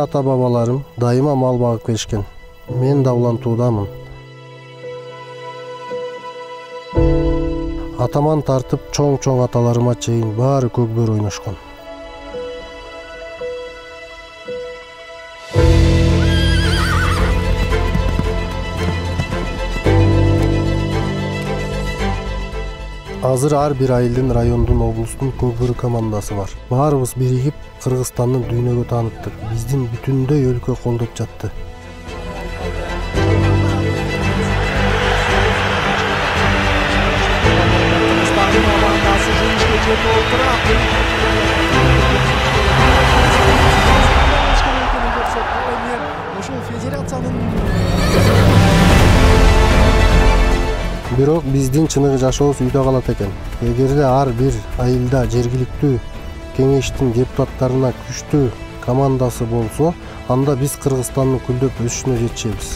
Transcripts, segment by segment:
ата бабаларым дайыма мал багып келишкен. Мен да улантуудамын. Атаман тартып чоң аталарыма чейин баары көкбөр ойношкон. Азыр ар бир айылдын, райондун, облустун көкбөр командасы бар. Баарыбыз биригип Кыргызстанды дүйнөгө тааныттык. Биздин бүтүндөй өлкө колдоп жатты. Бирок биздин чыныгы жашообуз үйдө калат экен. Эгерде ар бир айылда жергиликтүү кеңештин депутаттарына күчтүү командасы болсо, анда биз Кыргызстандын күлдөп өсүшүнө жетишебиз.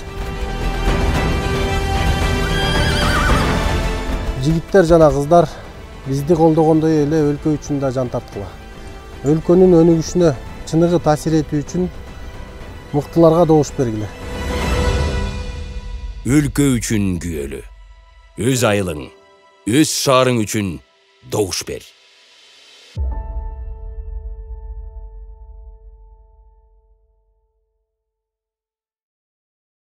Жигиттер жана кыздар бизди колдогондой эле өлкө үчүн да жан тарткыла. Өлкөнүн өнүгүшүнө чыныгы таасир этүү үчүн мыктыларга добуш бергиле. Өлкө үчүн күөлү. Өз айылың, өз шаарың үчүн добуш бер.